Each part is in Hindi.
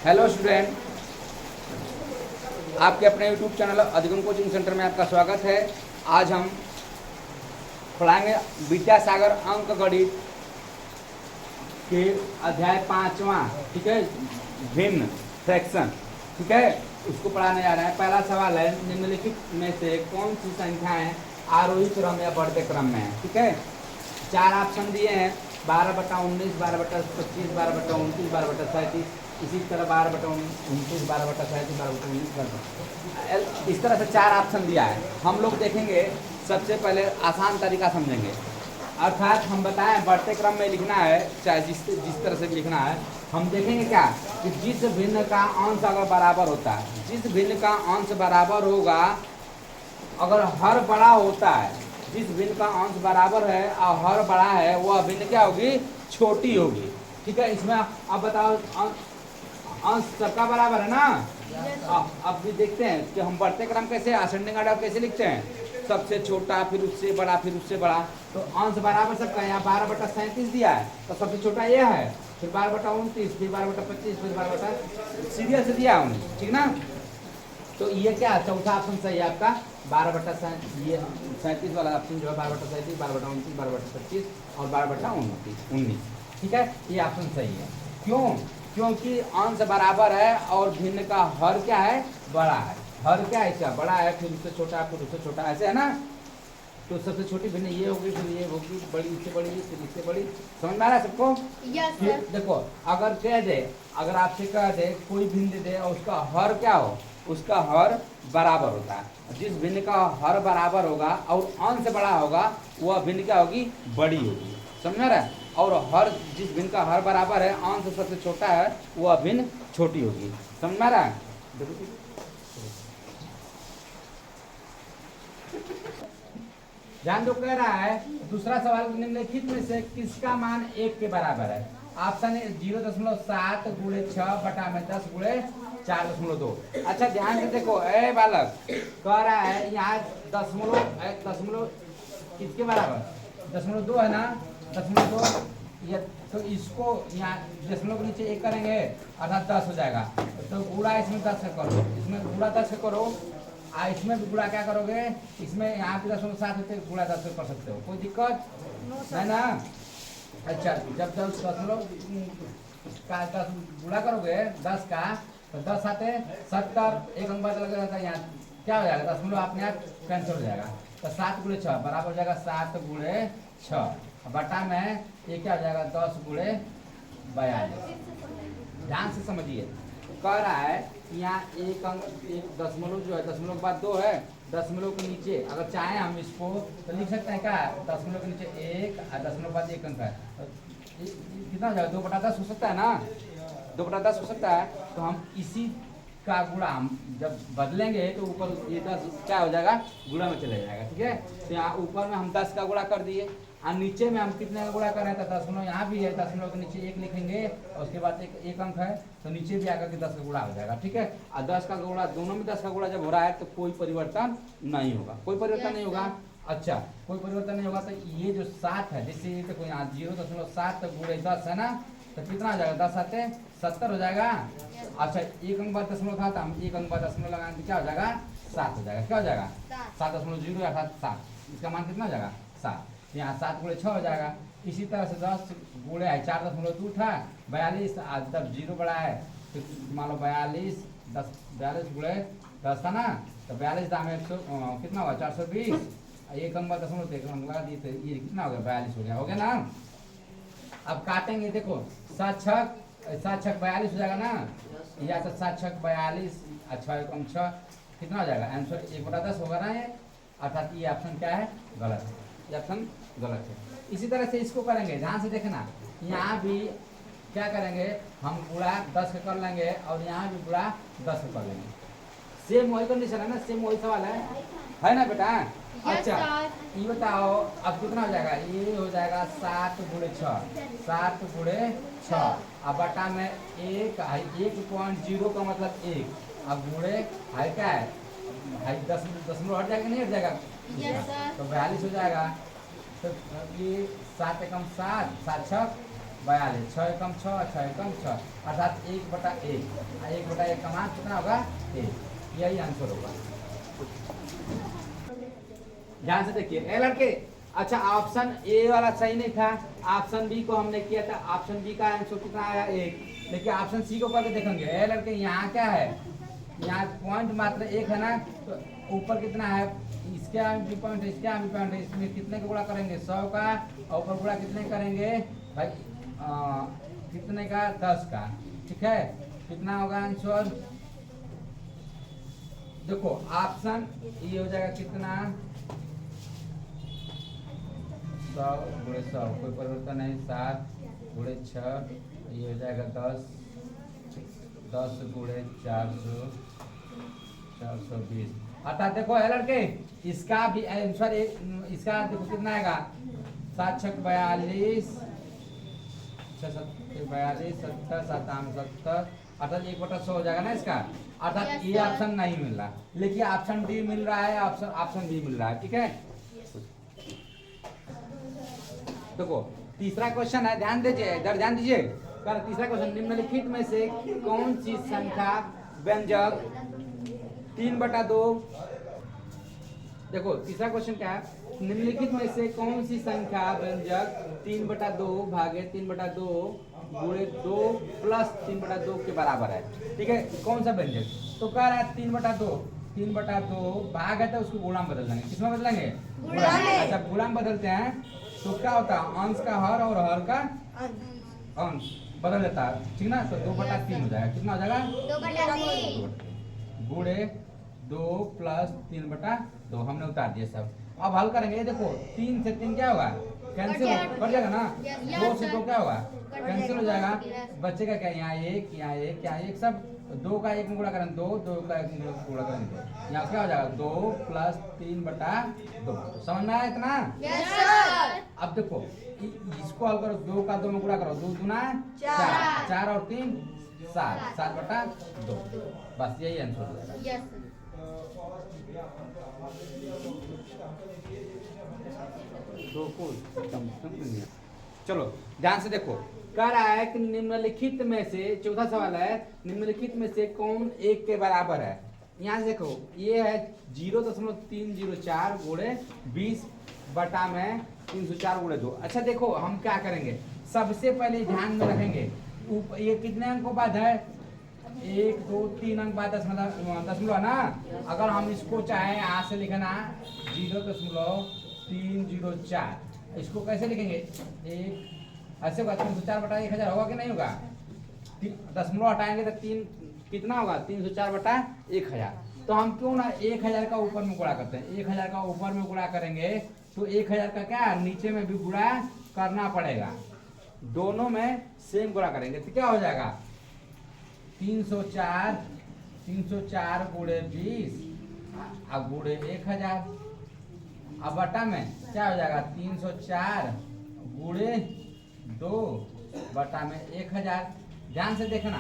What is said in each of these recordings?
हेलो स्टूडेंट, आपके अपने यूट्यूब चैनल अधिगम कोचिंग सेंटर में आपका स्वागत है। आज हम पढ़ाएंगे विद्यासागर अंक गणित के अध्याय 5वां, ठीक है, भिन्न फ्रैक्शन, ठीक है, उसको पढ़ाने जा रहे हैं। पहला सवाल है, निम्नलिखित में से कौन सी संख्याएं आरोही क्रम या बढ़ते क्रम में है, ठीक है। 4 ऑप्शन दिए हैं, 12/19, 12/25, 12/29, 12/37, इसी तरह 12/29, 12/37, 12/19, इस तरह से 4 ऑप्शन दिया है। हम लोग देखेंगे, सबसे पहले आसान तरीका समझेंगे, अर्थात हम बताएं बढ़ते क्रम में लिखना है, चाहे जिस तरह से भी लिखना है। हम देखेंगे क्या कि जिस भिन्न का अंश अगर बराबर होता है, जिस भिन्न का अंश बराबर होगा, अगर हर बड़ा होता है, जिस भिन्न का अंश बराबर है और हर बड़ा है, वह भिन्न क्या होगी, छोटी होगी, ठीक है। इसमें अब बताओ, अंश सबका बराबर है ना। अब भी देखते हैं कि हम बढ़ते क्रम कैसे, असेंडिंग ऑर्डर कैसे लिखते हैं, सबसे छोटा फिर उससे बड़ा फिर उससे बड़ा। तो अंश बराबर सबका, यहाँ 12/37 दिया है तो सबसे छोटा ये है, फिर 12/29, फिर 12/25, फिर 12 सीरियल से दिया है, ठीक ना। तो ये क्या है, चौथा ऑप्शन सही है आपका, 12/37 वाला ऑप्शन जो है, 12/37, 12/29, 12/25 और 12/19, ठीक है, ये ऑप्शन सही है। क्यों? क्योंकि अंश बराबर है और भिन्न का हर क्या है, बड़ा है। हर क्या है, इसका बड़ा है, फिर उससे छोटा, फिर उससे छोटा, ऐसे है ना। तो सबसे छोटी भिन्न ये होगी, फिर ये होगी, बड़ी इससे बड़ी, फिर इससे बड़ी। समझ में आ रहा है सबको? Yes sir. देखो, अगर कह दे, अगर आपसे कह दे कोई भिन्न दे दे और उसका हर क्या हो, उसका हर बराबर होता है। जिस भिन्न का हर बराबर होगा और अंश बड़ा होगा, वह भिन्न क्या होगी, बड़ी होगी। समझ में आ रहा है? और हर जिस भिन्न का हर बराबर है, अंश सबसे छोटा है, वह भिन्न छोटी होगी। समझ में आ रहा है? ध्यान दो, कह रहा है दूसरा सवाल, निम्नलिखित में से किसका मान 1 के बराबर है। ऑप्शन है 0.7 गुणे 6 बटा में 10 गुणे 4.2। अच्छा ध्यान से देखो, ए बालक, कह रहा है यहाँ दशमलव किसके बराबर, 0.2 है ना, 0.2, ये तो इसको यहाँ दशमलव के नीचे 1 करेंगे अर्थात 10 हो जाएगा। तो गुणा इसमें 10 से करो, इसमें गुणा 10 से करो, इसमें भी गुणा क्या करोगे, इसमें यहाँ पे 0.7 होते गुणा 10 से कर सकते हो, कोई दिक्कत है ना। अच्छा, जब 10 का 10 गुणा करोगे 10 का, तो 10 आते 70, एक अंक बाद लगा रहता है, यहाँ क्या हो जाएगा, दशमलव अपने आप कैंसिल हो जाएगा। तो 7 गुणे 6 बराबर हो जाएगा 7 गुणे 6, बटा में ये क्या हो जाएगा, 10 गुणे 42। ध्यान से समझिए, कह रहा है यहाँ एक अंक, एक दशमलव जो है, दशमलव के बाद 2 है, दशमलव के नीचे अगर चाहे हम इसको तो लिख सकते हैं क्या, दशमलव के नीचे 1 और दशमलव के बाद 1 अंक है, तो कितना हो जाएगा, 2/10 हो सकता है ना, 2/10 हो सकता है। तो हम इसी का गुणा हम जब बदलेंगे तो ऊपर ये 10 क्या हो जाएगा, गुणा में चले जाएगा, ठीक है। तो यहाँ ऊपर में हम 10 का गुणा कर दिए और नीचे में हम कितने का गुणा कर रहे हैं, तो दशमलव यहाँ भी है, दशमलव के नीचे 1 लिखेंगे और उसके बाद एक अंक है, तो नीचे भी आकर के 10 का गुणा हो जाएगा, ठीक है। और 10 का गुणा, दोनों में 10 का गुणा जब हो रहा है तो कोई परिवर्तन नहीं होगा, कोई परिवर्तन नहीं होगा। अच्छा, कोई परिवर्तन नहीं होगा, तो ये जो 7 है, जैसे देखो यहाँ 0.7 गुणे 10 है ना, तो कितना हो जाएगा, 10 आते 70 हो जाएगा। अच्छा, एक अंक बाद दशमलव था, तो हम एक अंक बाद दशमलव लगाएंगे, क्या हो जाएगा, 7 हो जाएगा, क्या हो जाएगा, 7.0 अर्थात 7, इसका मान कितना हो जाएगा, 7। यहाँ 7 गुणे 6 हो जाएगा। इसी तरह से 10 गुणे है 4.2 था, 42, जब 0 बड़ा है तो मान लो 42, 42 गुणे 10 था ना, तो 42 दाम 100 कितना होगा, 420, एक अंक बाद दशमलव एक अंक लगा दिए, तो ये कितना हो गया, 42 हो गया ना। अब काटेंगे, देखो 7 छक 42 हो जाएगा ना, या तो 7 छक 42, अच्छा 1 6 कितना हो जाएगा, आंसर 1/10 होगा ना ये, अर्थात ये ऑप्शन क्या है, गलत है, ये ऑप्शन गलत है। इसी तरह से इसको करेंगे, ध्यान से देखना, यहाँ भी क्या करेंगे, हम गुणा 10 का कर लेंगे और यहाँ भी गुणा 10 का कर लेंगे, सेम वही कंडीशन है ना, सेम वही सवाल है ना बेटा। अच्छा, ये बताओ अब कितना हो जाएगा, ये हो जाएगा 7 गुणे 6, 7 गुणे 6, अब बटा में 1.0 का मतलब 1, अब गुणे है क्या है, 10 हट जाएगा, नहीं हट जाएगा, तो 42 हो जाएगा। तो ये 7 एकम 7, 7 छक 42, 6 एकम 6, 6 एकम 6, अर्थात 1/1, 1/1 का मान कितना होगा 1, यही आंसर होगा। ध्यान से देखिए ए लड़के। अच्छा ऑप्शन ए वाला सही नहीं था, ऑप्शन बी को हमने किया था, ऑप्शन बी का आंसर कितना आया 1, लेकिन ऑप्शन सी को करके देखेंगे। ए लड़के यहाँ क्या है, यहाँ पॉइंट मात्र 1 है ना, तो ऊपर कितना है, इसके यहाँ भी पॉइंट है, इसके यहाँ भी पॉइंट है, इसमें कितने का गुणा करेंगे 100 का, और ऊपर गुणा कितने करेंगे भाई कितने का 10 का, ठीक है। कितना होगा आंसर, देखो ऑप्शन ये हो जाएगा कितना 100 गुणे 100, कोई परिवर्तन नहीं, 7 गुणे 6, ये हो जाएगा 10, 10 गुणे 400, 420। अर्थात देखो है लड़के, इसका भी आंसर इसका देखो कितना आएगा 7 6 42, 42 70 7 70, अर्थात 1/100 हो जाएगा ना इसका। अर्थात ये ऑप्शन नहीं मिल रहा, लेकिन ऑप्शन डी मिल रहा है, ऑप्शन बी मिल रहा है, ठीक है। देखो तीसरा क्वेश्चन है, ध्यान दीजिए इधर, ध्यान दीजिए। तीसरा क्वेश्चन, निम्नलिखित में से कौन सी संख्या व्यंजक 3/2, देखो तीसरा क्वेश्चन क्या है, निम्नलिखित में से कौन सी संख्या व्यंजक 3/2 भागे 3/2 गुणे 2 प्लस 3/2 के बराबर है, ठीक है। कौन सा व्यंजक, तो कह रहा है 3/2 भाग है तो उसको गुणा में बदल देंगे, किसमें बदलेंगे गुणा में। अच्छा गुणा में बदलते हैं तो क्या होता है, अंश का हर और हर का अंश बदल देता है, ठीक ना। तो 2/3 हो जाएगा, कितना हो जाएगा 2/3 गुणे 2 प्लस 3/2, हमने उतार दिया सब। अब हल करेंगे, देखो 3 से 3 क्या होगा, कैंसिल कर जाएगा ना, 2 से 2 क्या होगा, कैंसिल हो जाएगा, बचेगा क्या, यहाँ 1 यहाँ 1 यहाँ 1, सब 2 का 1 में गुणा करें 2, 2 का 1 में गुणा करें 2, यहाँ क्या हो जाएगा 2 प्लस 3/2, समझ में आया इतना। Yes sir. अब देखो इसको हल करो, 2 का 2 में गुणा करो, 2 दूना 4, 4 और 3 7, 7/2, बस यही आंसर हो जाएगा। यस चलो ध्यान से देखो, कह रहा है कि निम्नलिखित में से, चौथा सवाल है, निम्नलिखित में से कौन 1 के बराबर है। यहाँ से देखो ये है 0.304 गुणे 20 बटा में 304 गुणे 2। अच्छा देखो हम क्या करेंगे, सबसे पहले ध्यान में रखेंगे ये कितने अंकों बाद है, 1 2 3 अंक बाद दशमलव ना। अगर हम इसको चाहे यहाँ से लिखना 0.304, इसको कैसे लिखेंगे, एक ऐसे होगा 304/1000 होगा कि नहीं होगा, दशमलव हटाएंगे तो 3 कितना होगा 304/1000। तो हम क्यों ना 1000 का ऊपर में गुणा करते हैं, 1000 का ऊपर में गुणा करेंगे तो 1000 का क्या नीचे में भी गुणा करना पड़ेगा, दोनों में सेम गुणा करेंगे तो क्या हो जाएगा 304 गुणे 20 अब गुणे 1000, अब बटा में क्या हो जाएगा 304 गुणे 2 बटा में 1000। ध्यान से देखना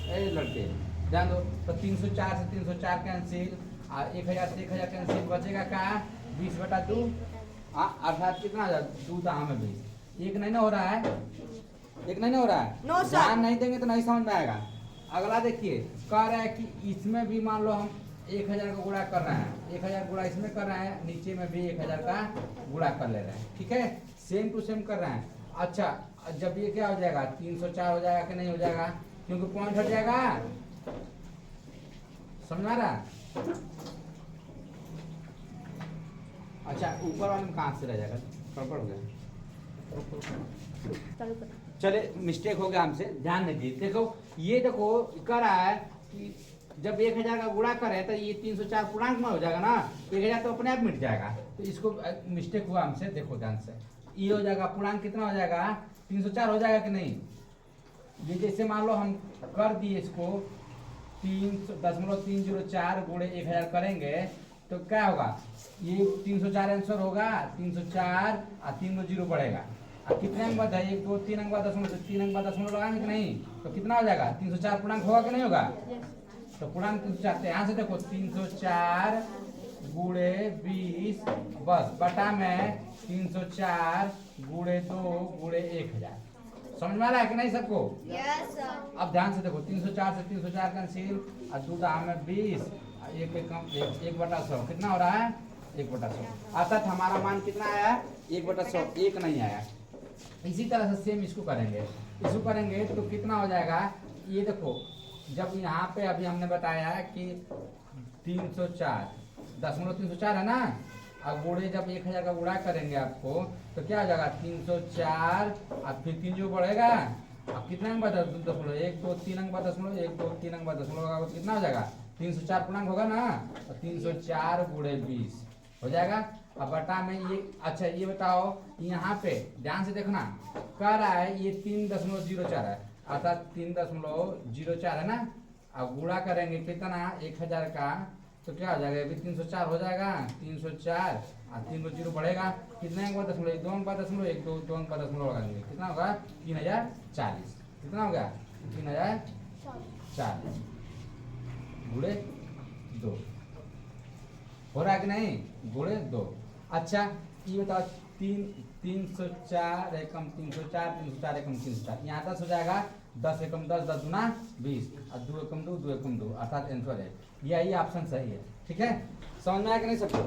ए लड़के, ध्यान दो, तो 304 से 304 कैंसिल, 1000 से 1000 कैंसिल, बचेगा क्या 20/2, अर्थात कितना हो जाएगा 2 दाम में 20, एक नहीं ना हो रहा है, एक नहीं ना हो रहा है, ध्यान नहीं देंगे तो नहीं समझ में आएगा। अगला देखिए, कह रहा है कि इसमें भी मान लो हम 1000 का गुणा कर रहे हैं, 1000 गुणा इसमें कर रहे हैं, नीचे में भी 1000 का गुणा कर ले रहे हैं, ठीक है, सेम टू सेम कर रहे हैं। अच्छा जब ये क्या हो जाएगा 304 हो जाएगा कि नहीं हो जाएगा, क्योंकि पॉइंट हट जाएगा, समझ में आ रहा। अच्छा ऊपर वाले में कहाँ से रह जाएगा, गड़बड़ हो गया, चले मिस्टेक हो गया हमसे, ध्यान नहीं दिए। देखो ये देखो कर रहा है कि जब 1000 का गुणा करे तो ये 304 पूर्णांक में हो जाएगा ना, 1000 तो अपने आप मिट जाएगा, तो इसको मिस्टेक हुआ हमसे, देखो ध्यान से, ये हो जाएगा पूर्णांक कितना हो जाएगा 304 हो जाएगा कि नहीं। ये जैसे मान लो हम कर दिए इसको 3.304 गुणे 1000 करेंगे तो क्या होगा, ये 304 आंसर होगा, 304 और 3 0 बढ़ेगा, अब कितने अंक बाद है 1 2 3 अंक बाद दशमलव, 3 अंक बाद दशमलव लगाएंगे कि नहीं, तो कितना हो जाएगा 304 पूर्णांक होगा कि नहीं होगा, तो पूर्णांक 304, यहाँ से देखो 304 गुणे 20 बस बटा में 304 गुणे 2 गुणे 1000, समझ में आ रहा है कि नहीं सबको? Yes sir. अब ध्यान से देखो 304 से 304 कैंसिल और 2 दाम में 20 एक बटा 100 कितना हो रहा है 1/100। अर्थात हमारा मान कितना आया 1/100 एक नहीं आया। इसी तरह से सेम इसको करेंगे तो कितना हो जाएगा ये देखो। जब यहाँ पे अभी हमने बताया कि 304.304 है ना। अब गुणे जब 1000 का गुणा करेंगे आपको तो क्या हो जाएगा 304 और फिर 3 जो बढ़ेगा अब कितना अंक बता 1 2 3 अंक बता 1 2 3 अंक बता होगा कितना हो जाएगा 304 पूर्णांक होगा ना। तो 304 गुणे 20 हो जाएगा। अब बटा में ये अच्छा ये बताओ यहाँ पे ध्यान से देखना कह रहा है ये 3.04 है अर्थात 3.04 है ना। अब गुणा करेंगे कितना 1000 का तो क्या हो जाएगा अभी 304 हो जाएगा 304 और 3 को 0 बढ़ेगा कितने अंक दशमलव 2 अंक दशमलव 1 2 अंक दशमलव लगाएंगे कितना होगा 3040 कितना होगा 3040 गुणे 2 हो रहा है कि नहीं गुणे 2। अच्छा ये बताओ 304 एकम 304 304 एकम 304 यहाँ 10 हो जाएगा 10 एकम 10 10 गुना 20 और 2 एकम 2 2 एकम 2 अर्थात आंसर है यही ऑप्शन सही है। ठीक है समझ में आया कि नहीं सबको?